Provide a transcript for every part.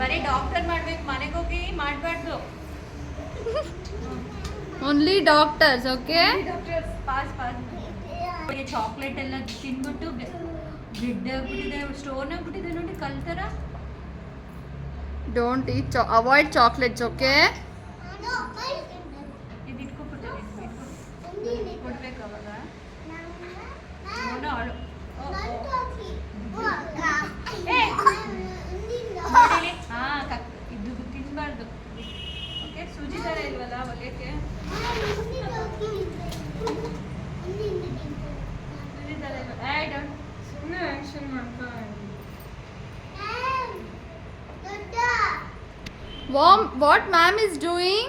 ಬರೀ ಡಾಕ್ಟರ್ ಮಾಡ್ಬೇಕು, ಮನೆಗೆ ಹೋಗಿ ಮಾಡಬಾರ್ದು. Only doctors. Okay, doctors pass chocolate ಎಲ್ಲ ತಿನ್ಬಿಟ್ಟು ಗಿಡ್ಡಾಗ್ಬಿಟ್ಟಿದೆ, ಸ್ಟೋನ್ ಆಗ್ಬಿಟ್ಟಿದೆ ನೋಡಿ, ಕಲ್ತರ. Don't eat, avoid chocolates. Okay, ಇದು ಇಟ್ಕೊಬಿಟ್ಟೆ, ಕೊಡ್ಬೇಕು ಅವಾಗ. ಇದು ತಿನ್ಬಾರ್ದು. ಓಕೆ, ಸೂಜಿ ಥರ ಇಲ್ವಲ್ಲ ಹೊಲಿಯಕ್ಕೆ. ಸುಮ್ಮನೆ ಆಕ್ಷನ್ ಮಾಡ್ತಾ what ma'am is doing?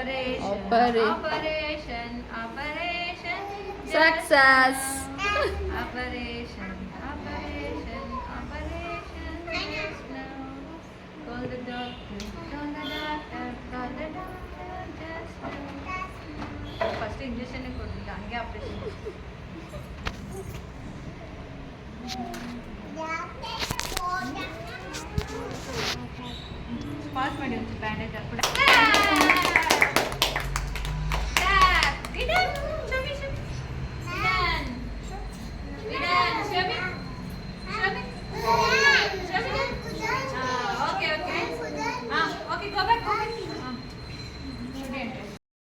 Operation Success. Operation just now. Call the doctor just now. First injection ಕೊಡ್ಲಿಲ್ಲ, ಹಂಗೆ ಆಪರೇಷನ್. ಪಾಸ್ ಮಾಡಿ ಒಂದು ಬ್ಯಾಂಡೇಜ್ ಹಾಕ್ಬಿಡ.